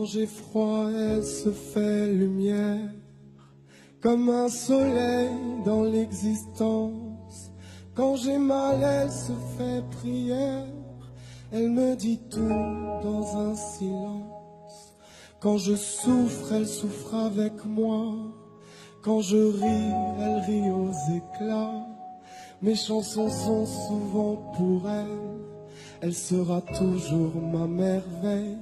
Quand j'ai froid, elle se fait lumière, comme un soleil dans l'existence. Quand j'ai mal, elle se fait prière, elle me dit tout dans un silence. Quand je souffre, elle souffre avec moi. Quand je ris, elle rit aux éclats. Mes chansons sont souvent pour elle, elle sera toujours ma merveille.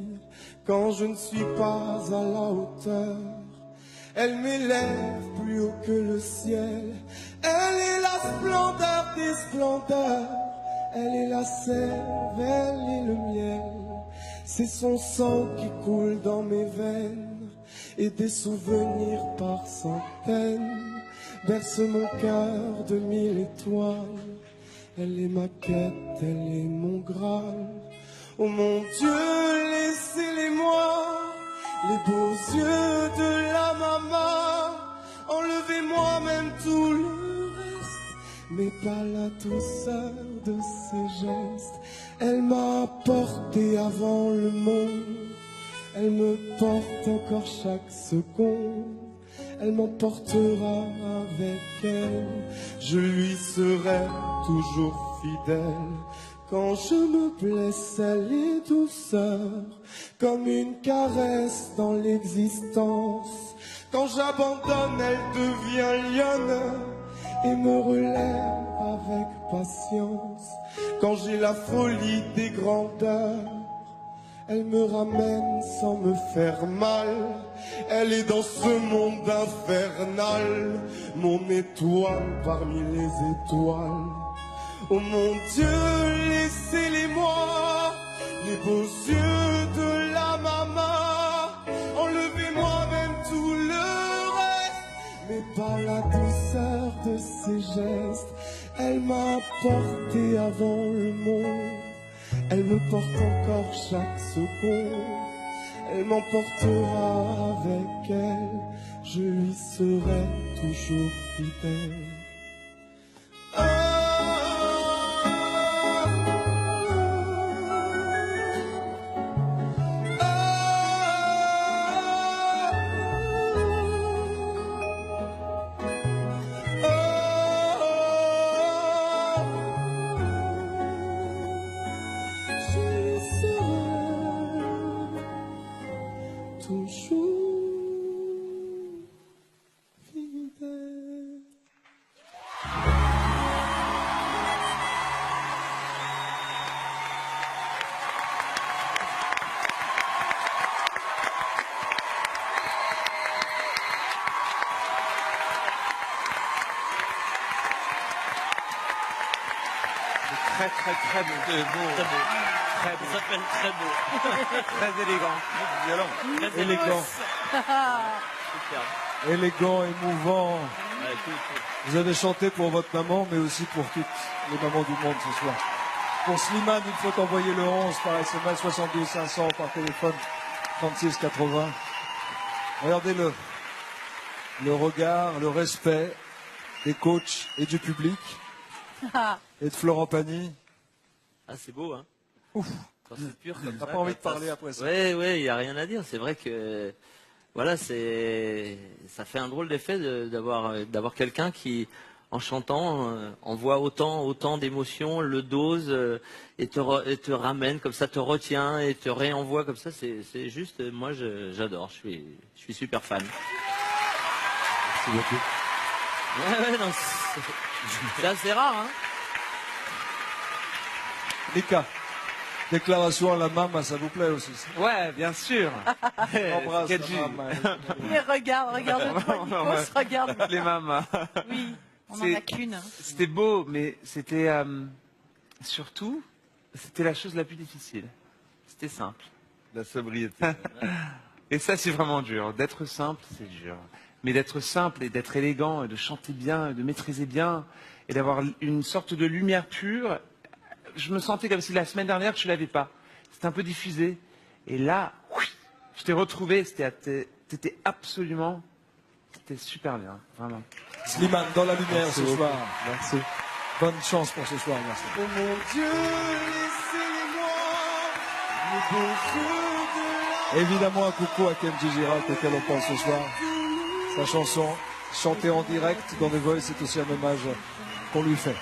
Quand je ne suis pas à la hauteur, elle m'élève plus haut que le ciel. Elle est la splendeur des splendeurs, elle est la sève, elle est le miel. C'est son sang qui coule dans mes veines, et des souvenirs par centaines bercent mon cœur de 1000 étoiles. Elle est ma quête, elle est mon Graal. Oh mon Dieu, laissez-les-moi, les beaux yeux de la maman. Enlevez-moi même tout le reste, mais pas la douceur de ses gestes. Elle m'a porté avant le monde, elle me porte encore chaque seconde. Elle m'emportera avec elle, je lui serai toujours fidèle. Quand je me blesse, elle est douceur, comme une caresse dans l'existence. Quand j'abandonne, elle devient lionne et me relève avec patience. Quand j'ai la folie des grandeurs, elle me ramène sans me faire mal. Elle est dans ce monde infernal, mon étoile parmi les étoiles. Oh mon Dieu, laissez-les-moi, les beaux yeux de la maman. Enlevez-moi même tout le reste, mais pas la douceur de ses gestes. Elle m'a porté avant le monde, elle me porte encore chaque seconde. Elle m'emportera avec elle, je lui serai toujours fidèle. Très beau. Très beau. Très beau. Ça s'appelle très beau. Très élégant. Violent. Très élégant. Élégant, émouvant. Vous avez chanté pour votre maman, mais aussi pour toutes les mamans du monde ce soir. Pour Slimane, il faut envoyer le 11 par SMS 72 500, par téléphone 36 80. Regardez-le. Le regard, le respect des coachs et du public. Et de Florent Pagny. Ah, c'est beau, hein. Ouf. Quand c'est pur comme T'as ça. pas envie de parler après ça. Ouais, il n'y a rien à dire. C'est vrai que, voilà, ça fait un drôle d'effet d'avoir quelqu'un qui, en chantant, envoie autant d'émotions, le dose, et te ramène comme ça, te retient et te réenvoie comme ça. C'est juste, moi, j'adore. Je suis super fan. Merci beaucoup. Ouais, non, c'est assez rare, hein. Mika, déclaration à la maman, ça vous plaît aussi ça? Ouais, bien sûr. Embrasse Kenji. la maman. Mais regarde-toi, Nikos, regarde. Les mamas. Oui, on n'en a qu'une. C'était beau, mais c'était surtout, c'était la chose la plus difficile. C'était simple. La sobriété. Et ça, c'est vraiment dur. D'être simple, c'est dur. Mais d'être simple et d'être élégant, et de chanter bien, et de maîtriser bien, et d'avoir une sorte de lumière pure, je me sentais comme si la semaine dernière, je ne l'avais pas. C'était un peu diffusé. Et là, je t'ai retrouvé, t'étais absolument, c'était super bien, vraiment. Slimane, dans la lumière Merci ce beaucoup. soir. Merci. Bonne chance pour ce soir, merci. Oh mon Dieu, laissez-les-moi, les beaux yeux de la Évidemment, un coucou à Kenji Girac, auquel on pense ce soir. Sa chanson, chantée en direct dans The Voice, c'est aussi un hommage qu'on lui fait.